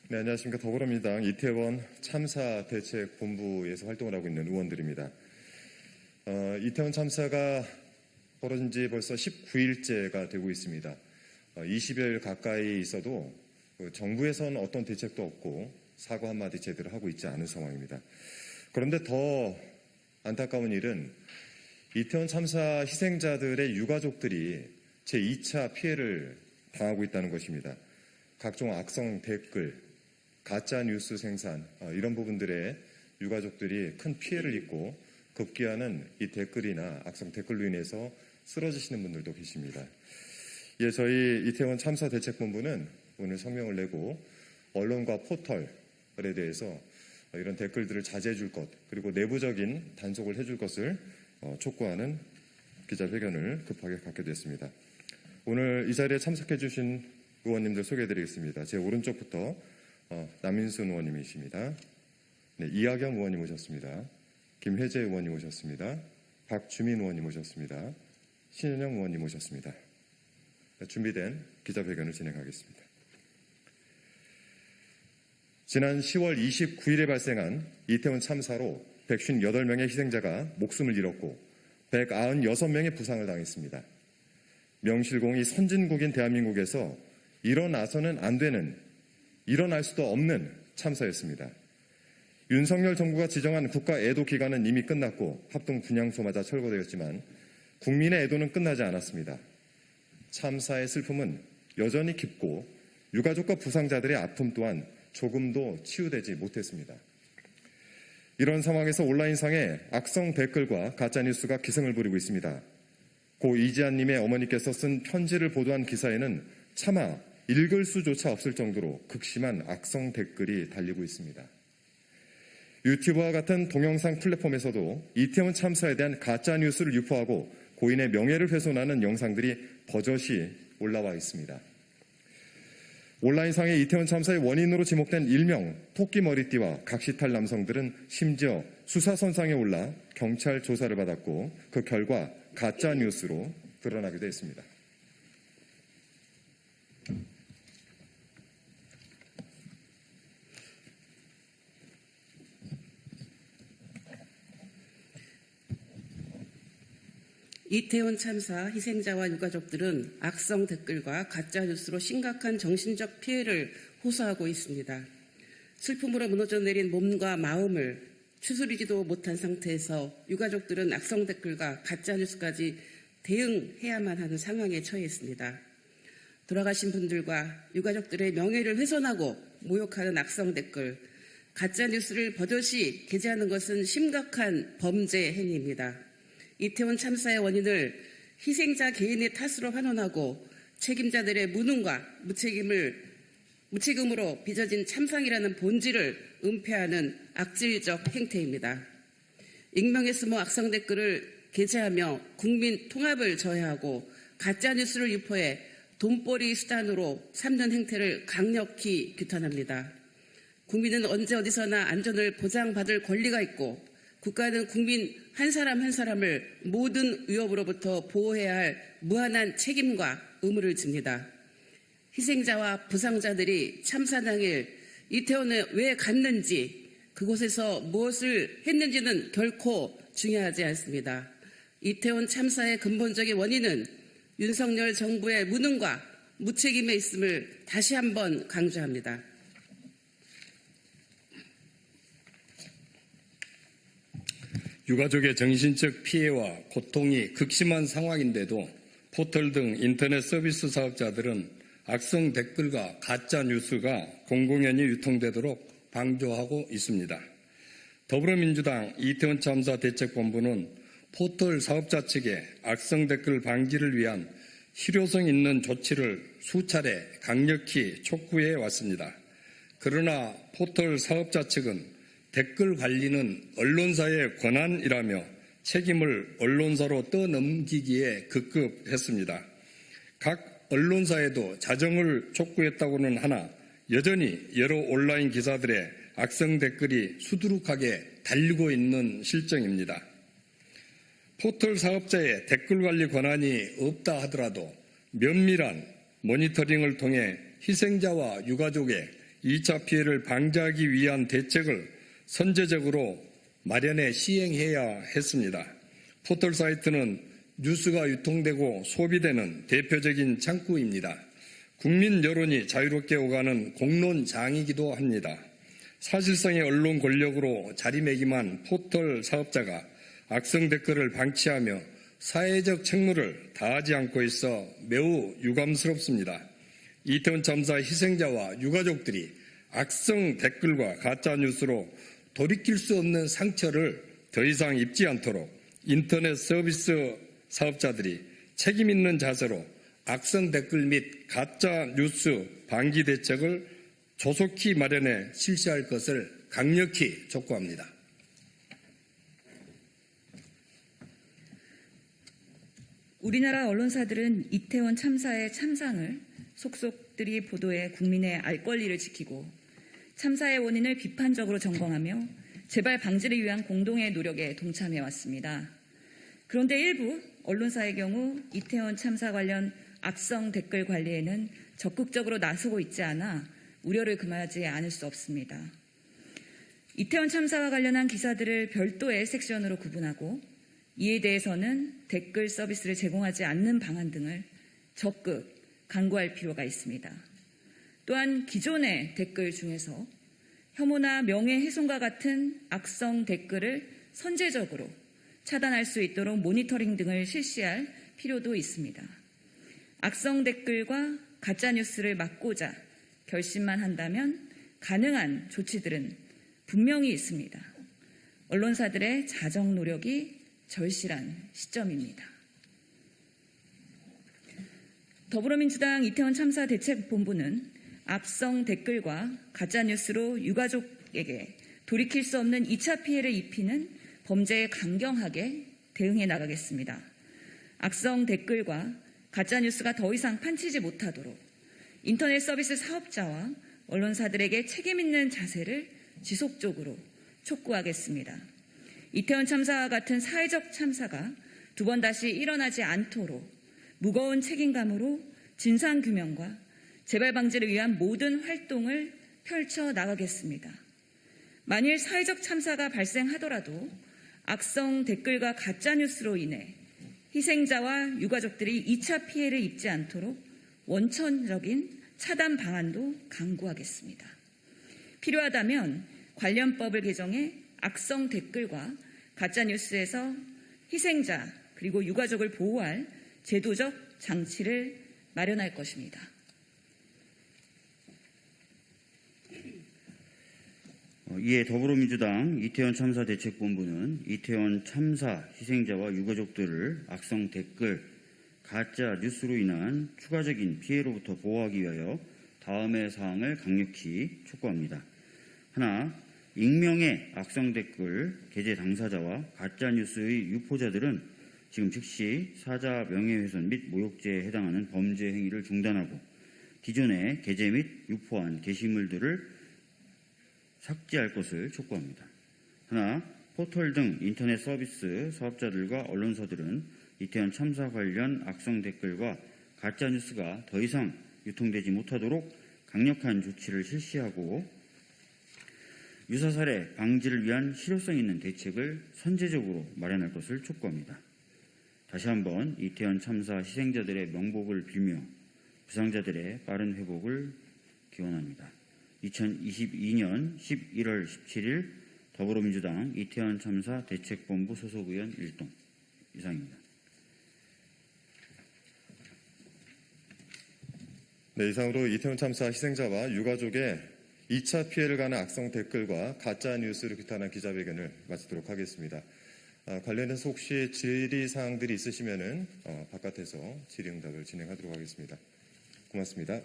네, 안녕하십니까. 더불어민주당 이태원 참사 대책본부에서 활동을 하고 있는 의원들입니다. 이태원 참사가 벌어진 지 벌써 19일째가 되고 있습니다. 20일 가까이 있어도 정부에서는 어떤 대책도 없고 사과 한마디 제대로 하고 있지 않은 상황입니다. 그런데 더 안타까운 일은 이태원 참사 희생자들의 유가족들이 제2차 피해를 당하고 있다는 것입니다. 각종 악성 댓글, 가짜 뉴스 생산, 이런 부분들에 유가족들이 큰 피해를 입고 급기야는 이 댓글이나 악성 댓글로 인해서 쓰러지시는 분들도 계십니다. 예, 저희 이태원 참사 대책본부는 오늘 성명을 내고 언론과 포털에 대해서 이런 댓글들을 자제해 줄 것, 그리고 내부적인 단속을 해줄 것을 촉구하는 기자회견을 급하게 갖게 됐습니다. 오늘 이 자리에 참석해 주신 의원님들 소개해 드리겠습니다. 제 오른쪽부터 남인순 의원님이십니다. 네, 이하경 의원님 오셨습니다. 김혜재 의원님 오셨습니다. 박주민 의원님 오셨습니다. 신은영 의원님 오셨습니다. 준비된 기자회견을 진행하겠습니다. 지난 10월 29일에 발생한 이태원 참사로 158명의 희생자가 목숨을 잃었고 196명의 부상을 당했습니다. 명실공히 선진국인 대한민국에서 일어나서는 안 되는, 일어날 수도 없는 참사였습니다. 윤석열 정부가 지정한 국가 애도 기간은 이미 끝났고 합동 분향소마저 철거되었지만 국민의 애도는 끝나지 않았습니다. 참사의 슬픔은 여전히 깊고 유가족과 부상자들의 아픔 또한 조금도 치유되지 못했습니다. 이런 상황에서 온라인상에 악성 댓글과 가짜뉴스가 기승을 부리고 있습니다. 고 이지아님의 어머니께서 쓴 편지를 보도한 기사에는 차마 읽을 수조차 없을 정도로 극심한 악성 댓글이 달리고 있습니다. 유튜브와 같은 동영상 플랫폼에서도 이태원 참사에 대한 가짜뉴스를 유포하고 고인의 명예를 훼손하는 영상들이 버젓이 올라와 있습니다. 온라인상의 이태원 참사의 원인으로 지목된 일명 토끼머리띠와 각시탈 남성들은 심지어 수사선상에 올라 경찰 조사를 받았고 그 결과 가짜뉴스로 드러나기도 했습니다. 이태원 참사 희생자와 유가족들은 악성 댓글과 가짜뉴스로 심각한 정신적 피해를 호소하고 있습니다. 슬픔으로 무너져 내린 몸과 마음을 추스리지도 못한 상태에서 유가족들은 악성 댓글과 가짜뉴스까지 대응해야만 하는 상황에 처해 있습니다. 돌아가신 분들과 유가족들의 명예를 훼손하고 모욕하는 악성 댓글, 가짜뉴스를 버젓이 게재하는 것은 심각한 범죄 행위입니다. 이태원 참사의 원인을 희생자 개인의 탓으로 환원하고 책임자들의 무능과 무책임으로 빚어진 참상이라는 본질을 은폐하는 악질적 행태입니다. 익명의 스모 악성 댓글을 게재하며 국민 통합을 저해하고 가짜뉴스를 유포해 돈벌이 수단으로 삼는 행태를 강력히 규탄합니다. 국민은 언제 어디서나 안전을 보장받을 권리가 있고 국가는 국민 한 사람 한 사람을 모든 위협으로부터 보호해야 할 무한한 책임과 의무를 집니다. 희생자와 부상자들이 참사 당일 이태원에 왜 갔는지, 그곳에서 무엇을 했는지는 결코 중요하지 않습니다. 이태원 참사의 근본적인 원인은 윤석열 정부의 무능과 무책임에 있음을 다시 한번 강조합니다. 유가족의 정신적 피해와 고통이 극심한 상황인데도 포털 등 인터넷 서비스 사업자들은 악성 댓글과 가짜 뉴스가 공공연히 유통되도록 방조하고 있습니다. 더불어민주당 이태원 참사 대책본부는 포털 사업자 측에 악성 댓글 방지를 위한 실효성 있는 조치를 수차례 강력히 촉구해 왔습니다. 그러나 포털 사업자 측은 댓글 관리는 언론사의 권한이라며 책임을 언론사로 떠넘기기에 급급했습니다. 각 언론사에도 자정을 촉구했다고는 하나 여전히 여러 온라인 기사들의 악성 댓글이 수두룩하게 달리고 있는 실정입니다. 포털 사업자의 댓글 관리 권한이 없다 하더라도 면밀한 모니터링을 통해 희생자와 유가족의 2차 피해를 방지하기 위한 대책을 선제적으로 마련해 시행해야 했습니다. 포털 사이트는 뉴스가 유통되고 소비되는 대표적인 창구입니다. 국민 여론이 자유롭게 오가는 공론장이기도 합니다. 사실상의 언론 권력으로 자리매김한 포털 사업자가 악성 댓글을 방치하며 사회적 책무를 다하지 않고 있어 매우 유감스럽습니다. 이태원 참사 희생자와 유가족들이 악성 댓글과 가짜뉴스로 돌이킬 수 없는 상처를 더 이상 입지 않도록 인터넷 서비스 사업자들이 책임 있는 자세로 악성 댓글 및 가짜뉴스 방지 대책을 조속히 마련해 실시할 것을 강력히 촉구합니다. 우리나라 언론사들은 이태원 참사의 참상을 속속들이 보도해 국민의 알 권리를 지키고 참사의 원인을 비판적으로 점검하며 재발 방지를 위한 공동의 노력에 동참해 왔습니다. 그런데 일부 언론사의 경우 이태원 참사 관련 악성 댓글 관리에는 적극적으로 나서고 있지 않아 우려를 금하지 않을 수 없습니다. 이태원 참사와 관련한 기사들을 별도의 섹션으로 구분하고 이에 대해서는 댓글 서비스를 제공하지 않는 방안 등을 적극 강구할 필요가 있습니다. 또한 기존의 댓글 중에서 혐오나 명예훼손과 같은 악성 댓글을 선제적으로 차단할 수 있도록 모니터링 등을 실시할 필요도 있습니다. 악성 댓글과 가짜뉴스를 막고자 결심만 한다면 가능한 조치들은 분명히 있습니다. 언론사들의 자정 노력이 절실한 시점입니다. 더불어민주당 이태원 참사 대책본부는 악성 댓글과 가짜뉴스로 유가족에게 돌이킬 수 없는 2차 피해를 입히는 범죄에 강경하게 대응해 나가겠습니다. 악성 댓글과 가짜뉴스가 더 이상 판치지 못하도록 인터넷 서비스 사업자와 언론사들에게 책임 있는 자세를 지속적으로 촉구하겠습니다. 이태원 참사와 같은 사회적 참사가 두 번 다시 일어나지 않도록 무거운 책임감으로 진상규명과 재발 방지를 위한 모든 활동을 펼쳐 나가겠습니다. 만일 사회적 참사가 발생하더라도 악성 댓글과 가짜뉴스로 인해 희생자와 유가족들이 2차 피해를 입지 않도록 원천적인 차단 방안도 강구하겠습니다. 필요하다면 관련법을 개정해 악성 댓글과 가짜뉴스에서 희생자 그리고 유가족을 보호할 제도적 장치를 마련할 것입니다. 이에 더불어민주당 이태원 참사 대책본부는 이태원 참사 희생자와 유가족들을 악성 댓글, 가짜 뉴스로 인한 추가적인 피해로부터 보호하기 위하여 다음의 사항을 강력히 촉구합니다. 하나, 익명의 악성 댓글 게재 당사자와 가짜 뉴스의 유포자들은 지금 즉시 사자 명예훼손 및 모욕죄에 해당하는 범죄 행위를 중단하고 기존에 게재 및 유포한 게시물들을 삭제할 것을 촉구합니다. 하나, 포털 등 인터넷 서비스 사업자들과 언론사들은 이태원 참사 관련 악성 댓글과 가짜 뉴스가 더 이상 유통되지 못하도록 강력한 조치를 실시하고 유사 사례 방지를 위한 실효성 있는 대책을 선제적으로 마련할 것을 촉구합니다. 다시 한번 이태원 참사 희생자들의 명복을 빌며 부상자들의 빠른 회복을 기원합니다. 2022년 11월 17일 더불어민주당 이태원 참사 대책본부 소속 의원 1동 이상입니다. 네, 이상으로 이태원 참사 희생자와 유가족의 2차 피해를 가는 악성 댓글과 가짜 뉴스를 규탄한 기자회견을 마치도록 하겠습니다. 관련해서 혹시 질의사항들이 있으시면 바깥에서 질의응답을 진행하도록 하겠습니다. 고맙습니다.